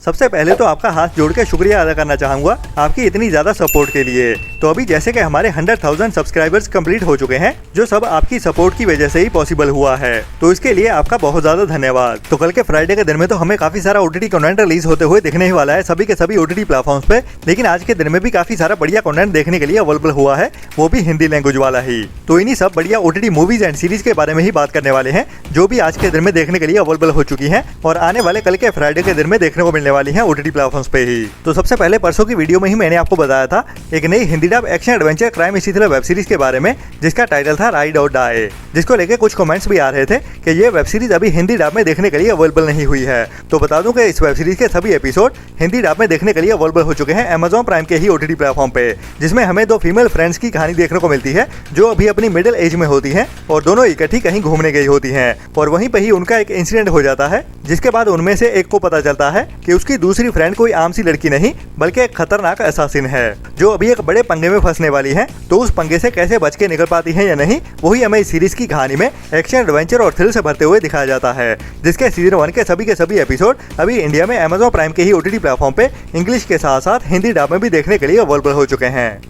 सबसे पहले तो आपका हाथ जोड़ के शुक्रिया अदा करना चाहूंगा आपकी इतनी ज्यादा सपोर्ट के लिए। तो अभी जैसे कि हमारे 100,000 सब्सक्राइबर्स कंप्लीट हो चुके हैं, जो सब आपकी सपोर्ट की वजह से ही पॉसिबल हुआ है, तो इसके लिए आपका बहुत ज्यादा धन्यवाद। तो कल के फ्राइडे के दिन में तो हमें काफी सारा ओटीटी कंटेंट रिलीज होते हुए दिखने ही वाला है सभी के सभी ओटीटी प्लेटफॉर्म्स पे, लेकिन आज के दिन में भी काफी सारा बढ़िया कंटेंट देखने के लिए अवेलेबल हुआ है, वो भी हिंदी लैंग्वेज वाला ही। तो इन्हीं सब बढ़िया ओटीटी मूवीज एंड सीरीज के बारे में ही बात करने वाले हैं, जो भी आज के दिन में देखने के लिए अवेलेबल हो चुकी हैं और आने वाले कल के फ्राइडे के दिन में देखने को मिलने वाली हैं ओटीटी प्लेटफॉर्म्स पे ही। तो सबसे पहले परसों की वीडियो में ही मैंने आपको बताया था एक नई Hindi dub action adventure crime इसी तरह वेब सीरीज के बारे में, जिसका टाइटल था राइड और डाई, जिसको लेके कुछ कमेंट्स भी आ रहे थे कि ये वेब सीरीज अभी हिंदी डब में देखने के लिए अवेलेबल नहीं हुई है। तो बता दूं कि इस वेब सीरीज के सभी एपिसोड हिंदी डब में देखने के लिए अवेलेबल हो चुके हैं अमेज़न प्राइम के ही ओटीटी प्लेटफॉर्म पे, जिसमें हमें दो फीमेल फ्रेंड्स की कहानी देखने को मिलती है, जो अभी अपनी मिडिल एज में होती हैं और दोनों इकट्ठी कहीं घूमने गई होती हैं और वहीं पे ही उनका एक इंसिडेंट हो जाता है, जिसके बाद उनमें से एक को पता चलता है कि उसकी दूसरी फ्रेंड कोई आम सी लड़की नहीं बल्कि एक खतरनाक असासिन है, जो अभी एक बड़े पंगे में फंसने वाली है। तो उस पंगे से कैसे बच के निकल पाती है या नहीं, वही हमें इस सीरीज की कहानी में एक्शन एडवेंचर और थ्रिल से भरते हुए दिखाया जाता है, जिसके सीजन 1 के सभी एपिसोड अभी इंडिया में अमेज़न प्राइम के ही ओटीटी प्लेटफॉर्म पे इंग्लिश के साथ साथ हिंदी डब में भी देखने के लिए अवेलेबल हो चुके हैं।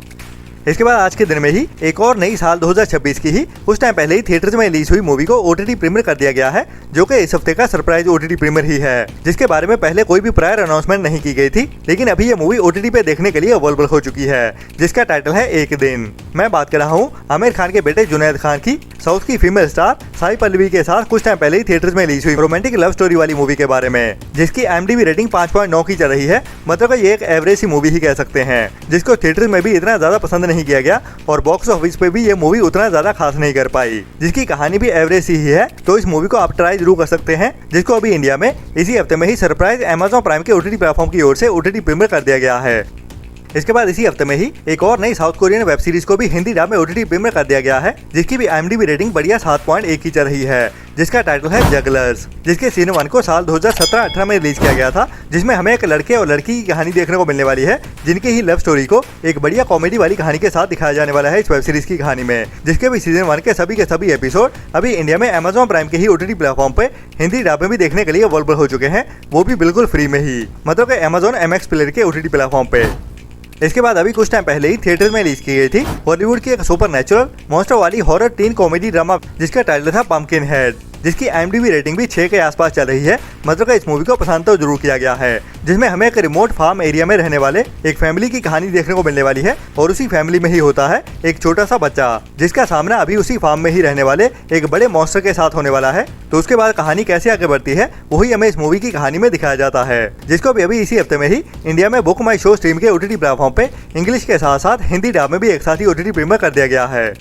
इसके बाद आज के दिन में ही एक और नई साल 2026 की ही कुछ टाइम पहले ही थिएटर्स में रिलीज हुई मूवी को ओटीटी प्रीमियर कर दिया गया है, जो कि इस हफ्ते का सरप्राइज ओटीटी प्रीमियर ही है, जिसके बारे में पहले कोई भी प्रायर अनाउंसमेंट नहीं की गई थी, लेकिन अभी ये मूवी ओटीटी पे देखने के लिए अवेलेबल हो चुकी है, जिसका टाइटल है एक दिन। मैं बात कर रहा हूँ आमिर खान के बेटे जुनैद खान की साउथ की फीमेल स्टार साई पल्लवी के साथ कुछ टाइम पहले ही थिएटर्स में रिलीज हुई रोमांटिक लव स्टोरी वाली मूवी के बारे में, जिसकी IMDb रेटिंग 5.9 की चल रही है। मतलब ये एक एवरेज सी मूवी ही कह सकते हैं, जिसको थिएटर्स में भी इतना ज्यादा पसंद नहीं किया गया और बॉक्स ऑफिस पे भी ये मूवी उतना ज्यादा खास नहीं कर पाई, जिसकी कहानी भी एवरेज ही है। तो इस मूवी को आप ट्राई जरूर कर सकते हैं, जिसको अभी इंडिया में इसी हफ्ते में ही सरप्राइज अमेज़न प्राइम के ओटीटी प्लेटफॉर्म की ओर से ओटीटी प्रीमियर कर दिया गया है। इसके बाद इसी हफ्ते में ही एक और नई साउथ कोरियन वेब सीरीज को भी हिंदी डब में ओटीटी प्रीमियर कर दिया गया है, जिसकी भी IMDb रेटिंग बढ़िया 7.1 की चल रही है, जिसका टाइटल है जगलर्स, जिसके सीजन 1 को साल 2017-18 में रिलीज किया गया था, जिसमें हमें एक लड़के और लड़की की कहानी देखने को मिलने वाली है, जिनकी ही लव स्टोरी को एक बढ़िया कॉमेडी वाली कहानी के साथ दिखाया जाने वाला है इस वेब सीरीज की कहानी में, जिसके भी सीजन 1 के सभी एपिसोड अभी इंडिया में अमेज़न प्राइम के ही ओटीटी प्लेटफॉर्म पे हिंदी डब में भी देखने के लिए अवेलेबल हो चुके हैं, वो भी बिल्कुल फ्री में ही, मतलब कि अमेज़न MX प्लेयर के ओटीटी प्लेटफॉर्म पे। इसके बाद अभी कुछ टाइम पहले ही थिएटर में रिलीज की गई थी बॉलीवुड की एक सुपर नेचुरल मॉन्स्टर वाली हॉरर टीन कॉमेडी ड्रामा, जिसका टाइटल था पम्पकिन हेड, जिसकी IMDb रेटिंग भी 6 के आसपास चल रही है। मतलब इस मूवी को पसंद तो जरूर किया गया है, जिसमें हमें एक रिमोट फार्म एरिया में रहने वाले एक फैमिली की कहानी देखने को मिलने वाली है और उसी फैमिली में ही होता है एक छोटा सा बच्चा, जिसका सामना अभी उसी फार्म में ही रहने वाले एक बड़े मॉन्स्टर के साथ होने वाला है। तो उसके बाद कहानी कैसे आगे बढ़ती है वही हमें इस मूवी की कहानी में दिखाया जाता है, जिसको भी अभी इसी हफ्ते में ही इंडिया में बुक माई शो स्ट्रीम के ओटीटी प्लेटफॉर्म पे इंग्लिश के साथ साथ हिंदी डब में भी एक साथ ही ओटीटी प्रीमियर कर दिया गया है।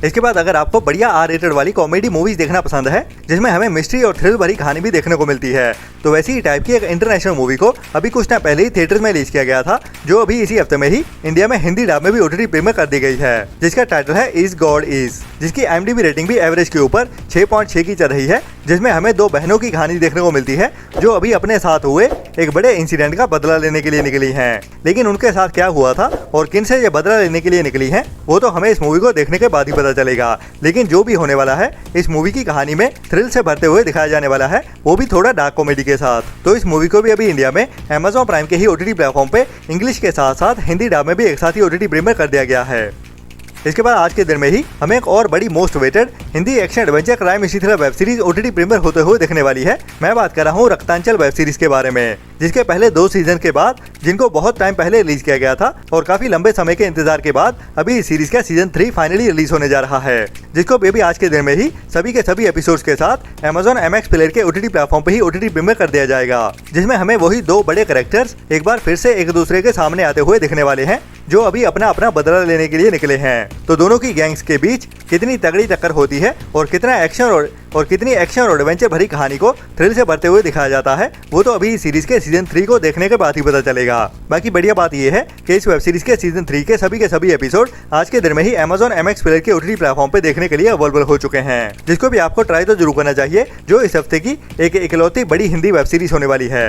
इसके बाद अगर आपको बढ़िया R-रेटेड वाली कॉमेडी मूवीज देखना पसंद है, जिसमें हमें मिस्ट्री और थ्रिल भरी कहानी भी देखने को मिलती है, तो वैसी ही टाइप की एक इंटरनेशनल मूवी को अभी कुछ टाइम पहले ही थिएटर में रिलीज किया गया था, जो अभी इसी हफ्ते में ही इंडिया में हिंदी डब में भी ओटीटी प्रीमियर कर दी गई है, जिसका टाइटल है इज गॉड इज, जिसकी IMDb रेटिंग भी एवरेज के ऊपर 6.6 की चल रही है, जिसमें हमें दो बहनों की कहानी देखने को मिलती है, जो अभी अपने साथ हुए एक बड़े इंसिडेंट का बदला लेने के लिए निकली हैं। लेकिन उनके साथ क्या हुआ था और किन से ये बदला लेने के लिए निकली हैं, वो तो हमें इस मूवी को देखने के बाद ही पता चलेगा। लेकिन जो भी होने वाला है, इस मूवी की कहानी में थ्रिल से भरते हुए दिखाया जाने वाला है, वो भी थोड़ा डार्क कॉमेडी के साथ। तो इस मूवी को भी अभी इंडिया में अमेज़न प्राइम के ही ओटीटी प्लेटफॉर्म पे इंग्लिश के साथ साथ हिंदी डब में भी एक साथ ही ओटीटी प्रीमियर कर दिया गया है। इसके बाद आज के दिन में ही हमें एक और बड़ी most waited Hindi action adventure crime इसी तरह वेब सीरीज ओटीटी प्रीमियर होते हुए दिखने वाली है। मैं बात कर रहा हूँ रक्तांचल वेब सीरीज के बारे में, जिसके पहले 2 सीजन के बाद, जिनको बहुत टाइम पहले रिलीज किया गया था और काफी लंबे समय के इंतजार के बाद अभी इस सीरीज का सीजन 3 फाइनली रिलीज होने जा रहा है, जिसको भी आज के दिन में ही सभी के सभी एपिसोड्स के साथ अमेज़न MX प्लेयर के ओटीटी प्लेटफॉर्म पे ही ओटीटी प्रीमियर कर दिया जाएगा, जिसमें हमें वही 2 बड़े कैरेक्टर्स एक बार फिर से एक दूसरे के सामने आते हुए दिखने वाले हैं, जो अभी अपना बदला लेने के लिए निकले हैं। तो दोनों की गैंग्स के बीच कितनी तगड़ी टक्कर होती है और कितना कितनी एक्शन और एडवेंचर भरी कहानी को थ्रिल से भरते हुए दिखाया जाता है, वो तो अभी सीरीज के सीजन 3 को देखने के बाद ही पता चलेगा। बाकी बढ़िया बात यह है कि इस वेब सीरीज के सीजन 3 के सभी एपिसोड आज के दिन में ही अमेज़न MX प्लेयर के ओटीटी प्लेटफॉर्म पे देखने के लिए अवेलेबल हो चुके हैं, जिसको भी आपको ट्राई तो जरूर करना चाहिए, जो इस हफ्ते की एक इकलौती बड़ी हिंदी वेब सीरीज होने वाली है।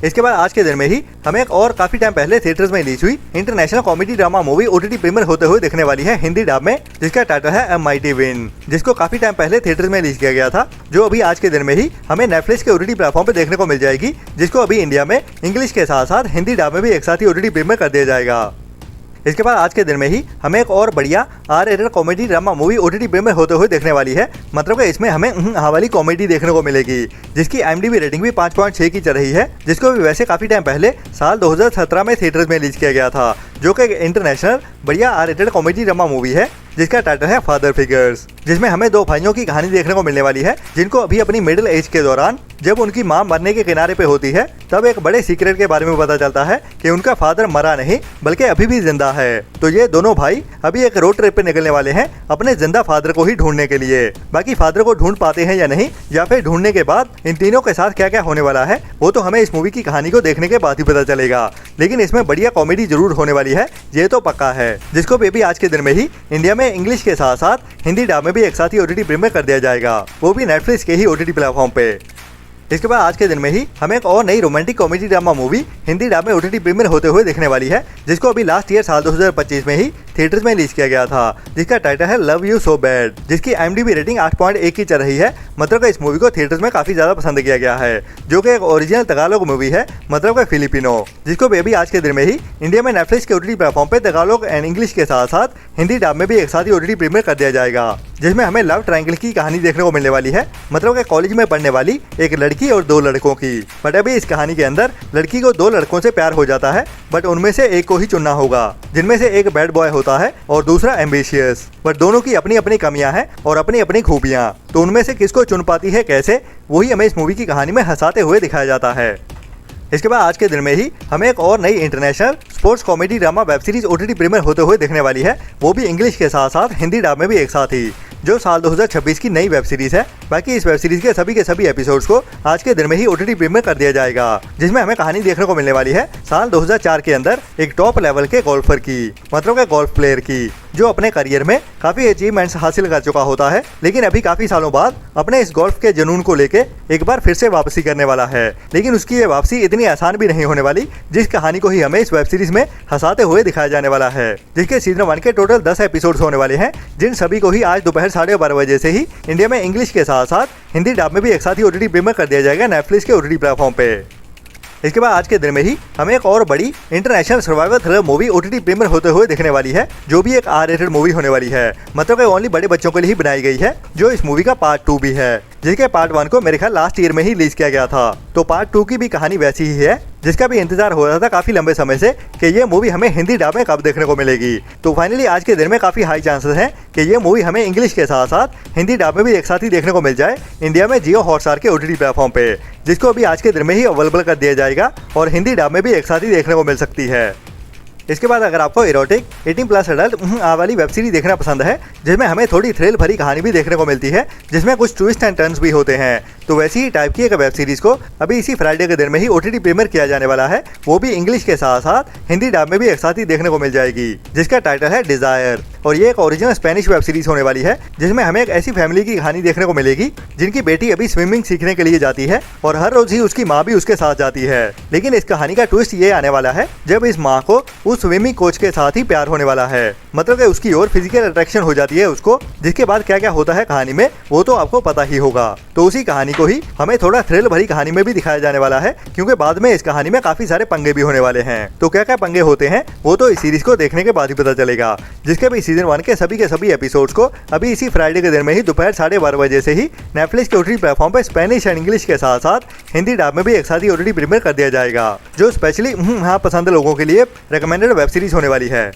इसके बाद आज के दिन में ही हमें एक और काफी टाइम पहले थिएटर्स में रिलीज हुई international comedy drama movie OTT premiere होते हुए दिखने वाली है हिंदी डब में, जिसका टाइटल है अ माइटी विन, जिसको काफी टाइम पहले थिएटर्स में रिलीज किया गया था, जो अभी आज के दिन में ही हमें नेटफ्लिक्स के ओटीटी प्लेटफॉर्म पे देखने को मिल जाएगी, जिसको अभी इंडिया में इंग्लिश के साथ साथ हिंदी डब में भी एक साथ ही ओटीटी प्रीमियर कर दिया जाएगा। इसके बाद आज के दिन में ही हमें एक और बढ़िया R rated comedy drama movie OTT premiere होते हुए देखने वाली है। मतलब कि इसमें हमें वाली कॉमेडी देखने को मिलेगी, जिसकी IMDb रेटिंग भी 5.6 की चल रही है, जिसको भी वैसे काफी टाइम पहले साल 2017 में थिएटर्स में रिलीज किया गया था, जो कि इंटरनेशनल बढ़िया R-रेटेड कॉमेडी ड्रामा मूवी है, जिसका टाइटल है फादर फिगर्स, जिसमें हमें दो भाइयों की कहानी देखने को मिलने वाली है, जिनको अभी अपनी मिडिल एज के दौरान जब उनकी मां मरने के किनारे पे होती है, तब एक बड़े सीक्रेट के बारे में पता चलता है कि उनका फादर मरा नहीं बल्कि अभी भी जिंदा है। तो ये दोनों भाई अभी एक रोड ट्रिप पे निकलने वाले हैं अपने जिंदा फादर को ही ढूंढने के लिए। बाकी फादर को ढूंढ पाते हैं या नहीं, या फिर ढूंढने के बाद इन तीनों के साथ क्या क्या होने वाला है, वो तो हमें इस मूवी की कहानी को देखने के बाद ही पता चलेगा। लेकिन इसमें बढ़िया कॉमेडी जरूर होने वाली है, ये तो पक्का है, जिसको बेबी आज के दिन में ही इंडिया में इंग्लिश के साथ साथ हिंदी डब में भी एक साथ ही ओटीटी प्रीमियर कर दिया जाएगा, वो भी नेटफ्लिक्स के ही ओटीटी प्लेटफॉर्म पे। इसके बाद आज के दिन में ही हमें एक और नई romantic comedy drama movie Hindi dub में ओटीटी प्रीमियर होते हुए दिखने वाली है, जिसको अभी लास्ट ईयर साल 2025 में ही थिएटर्स में रिलीज किया गया था, जिसका टाइटल है लव यू सो बैड, जिसकी IMDb रेटिंग 8.1 की चल रही है। मतलब कि इस मूवी को थिएटर्स में काफी ज्यादा पसंद किया गया है, जो कि एक ओरिजिनल तगालोग मूवी है, मतलब कि फिलिपिनो, जिसको बेबी आज के दिन में ही इंडिया में नेटफ्लिक्स के ओटीटी प्लेटफॉर्म पे तगालोग एंड इंग्लिश के साथ साथ हिंदी डब में भी एक साथ ही ओटीटी प्रीमियर कर दिया जाएगा, जिसमें हमें लव ट्रायंगल की कहानी देखने को मिलने वाली है। मतलब कि कॉलेज में पढ़ने वाली एक लड़की और दो लड़कों की, बट अभी इस कहानी के अंदर लड़की को दो लड़कों से प्यार हो जाता है, बट उनमें से एक को ही चुनना होगा, जिनमें से एक बैड बॉय होता है और दूसरा एम्बिशियस, बट दोनों की अपनी अपनी कमियां हैं और अपनी अपनी खूबियां, तो उनमें से किसको चुन पाती है कैसे, वही हमें इस मूवी की कहानी में हंसाते हुए दिखाया जाता है। इसके बाद आज के दिन में ही हमें एक और नई international sports comedy drama web series OTT premiere होते हुए दिखने वाली है, वो भी इंग्लिश के साथ साथ हिंदी डब में भी एक साथ ही, जो साल 2026 की नई वेब सीरीज है। बाकी इस वेब सीरीज के सभी एपिसोड्स को आज के दिन में ही ओटीटी प्रीमियर कर दिया जाएगा, जिसमें हमें कहानी देखने को मिलने वाली है साल 2004 के अंदर एक टॉप लेवल के गोल्फर की, मतलब के गोल्फ प्लेयर की, जो अपने करियर में काफी अचीवमेंट्स हासिल कर चुका होता है, लेकिन अभी काफी सालों बाद अपने इस गोल्फ के जुनून को लेके एक बार फिर से वापसी करने वाला है। लेकिन उसकी ये वापसी इतनी आसान भी नहीं होने वाली, जिस कहानी को ही हमें इस वेब सीरीज में हंसाते हुए दिखाया जाने वाला है, जिसके सीजन 1 के टोटल 10 एपिसोड्स होने वाले हैं, जिन सभी को ही आज दोपहर 12:30 बजे से ही इंडिया में इंग्लिश के साथ साथ हिंदी डब में भी एक साथ ही ओटीटी प्रीमियर कर दिया जाएगा नेटफ्लिक्स के ओटीटी प्लेटफॉर्म पे। इसके बाद आज के दिन में ही हमें एक और बड़ी international survival thriller movie OTT premiere होते हुए दिखने वाली है, जो भी एक R-रेटेड मूवी होने वाली है, मतलब कि ओनली बड़े बच्चों के लिए ही बनाई गई है, जो इस मूवी का पार्ट 2 भी है, जिसके पार्ट 1 को मेरे ख्याल लास्ट ईयर में ही रिलीज किया गया था। तो पार्ट 2 की भी कहानी वैसी ही है, जिसका भी इंतजार हो रहा था काफी लंबे समय से कि ये मूवी हमें हिंदी डब में कब देखने को मिलेगी। तो फाइनली आज के दिन में काफी हाई चांसेस हैं कि ये मूवी हमें इंग्लिश के साथ साथ हिंदी डब में भी एक साथ ही देखने को मिल जाए इंडिया में जियो हॉटस्टार के ओटीटी प्लेटफॉर्म पे, जिसको अभी आज के दिन में ही अवेलेबल कर दिया जाएगा और हिंदी डब में भी एक साथ ही देखने को मिल सकती है। इसके बाद अगर आपको इरोटिक 18+ एडल्ट वाली वेब सीरीज देखना पसंद है, जिसमें हमें थोड़ी थ्रिल भरी कहानी भी देखने को मिलती है, जिसमें कुछ ट्विस्ट एंड टर्न्स भी होते हैं, तो वैसी ही टाइप की एक वेब सीरीज को अभी इसी फ्राइडे के दिन में ही ओटीटी प्रीमियर किया जाने वाला है, वो भी इंग्लिश के साथ साथ हिंदी डब में भी एक साथ ही देखने को मिल जाएगी, जिसका टाइटल है डिजायर। और ये एक ओरिजिनल स्पेनिश वेब सीरीज होने वाली है, जिसमें हमें एक ऐसी फैमिली की कहानी देखने को मिलेगी जिनकी बेटी अभी स्विमिंग सीखने के लिए जाती है और हर रोज ही उसकी माँ भी उसके साथ जाती है। लेकिन इस कहानी का ट्विस्ट ये आने वाला है जब इस माँ को उस स्विमिंग कोच के साथ ही प्यार होने वाला है, मतलब कि उसकी ओर फिजिकल अट्रैक्शन हो जाती है उसको, जिसके बाद क्या क्या होता है कहानी में वो तो आपको पता ही होगा। तो उसी कहानी को ही हमें थोड़ा थ्रिल भरी कहानी में भी दिखाया जाने वाला है, क्योंकि बाद में इस कहानी में काफी सारे पंगे भी होने वाले हैं। तो क्या क्या पंगे होते हैं वो तो इस सीरीज को देखने के बाद ही पता चलेगा, जिसके भी सीजन 1 के सभी एपिसोड्स को अभी इसी फ्राइडे के दिन में ही दोपहर 12:30 बजे से ही नेटफ्लिक्स के ओटीटी प्लेटफॉर्म पर स्पेनिश एंड इंग्लिश के साथ साथ हिंदी डब में भी एक साथ ही ओटीटी प्रीमियर कर दिया जाएगा, जो स्पेशली पसंद लोगों के लिए रिकमेंडेड वेब सीरीज होने वाली है।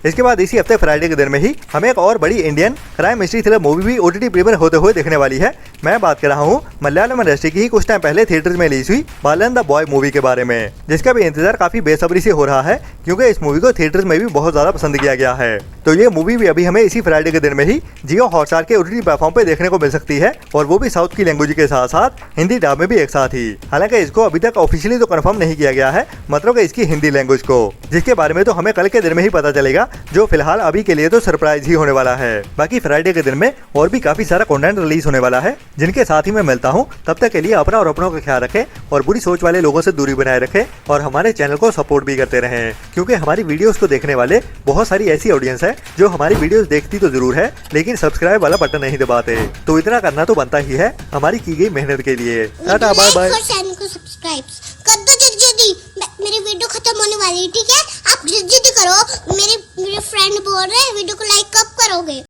इसके बाद इसी हफ्ते फ्राइडे के दिन में ही हमें एक और बड़ी Indian crime mystery thriller movie भी ओटीटी प्रीमियर होते हुए दिखने वाली है। मैं बात कर रहा हूँ मलयालम इंडस्ट्री की ही कुछ टाइम पहले थिएटर्स में रिलीज हुई बालन द बॉय मूवी के बारे में, जिसका भी इंतजार काफी बेसब्री से हो रहा है, क्योंकि इस मूवी को थिएटर्स में भी बहुत ज्यादा पसंद किया गया है। तो ये मूवी भी अभी हमें इसी फ्राइडे के दिन में ही जियो हॉटस्टार के ओटीटी प्लेटफॉर्म पे देखने को मिल सकती है, और वो भी साउथ की लैंग्वेज के साथ साथ हिंदी डब में भी एक साथ ही। हालांकि इसको अभी तक ऑफिशियली तो कंफर्म नहीं किया गया है, मतलब कि इसकी हिंदी लैंग्वेज को, जिसके बारे में तो हमें कल के दिन में ही पता चलेगा, जो फिलहाल अभी के लिए तो सरप्राइज ही होने वाला है। बाकी फ्राइडे के दिन में और भी काफी सारा कंटेंट रिलीज होने वाला है, जिनके साथ ही मैं मिलता हूँ। तब तक के लिए अपना और अपनों का ख्याल रखें और बुरी सोच वाले लोगों से दूरी बनाए रखें और हमारे चैनल को सपोर्ट भी करते रहें, क्योंकि हमारी वीडियोस को देखने वाले बहुत सारी ऐसी ऑडियंस है जो हमारी वीडियोस देखती तो जरूर है लेकिन सब्सक्राइब वाला बटन नहीं दबाते। तो इतना करना तो बनता ही है हमारी की गई मेहनत के लिए। Tata bye bye. चैनल को सब्सक्राइब कर दो जल्दी। मेरी वीडियो खत्म होने वाली है, ठीक है? आप जल्दी करो। मेरे फ्रेंड बोल रहे हैं वीडियो को लाइक कब करोगे?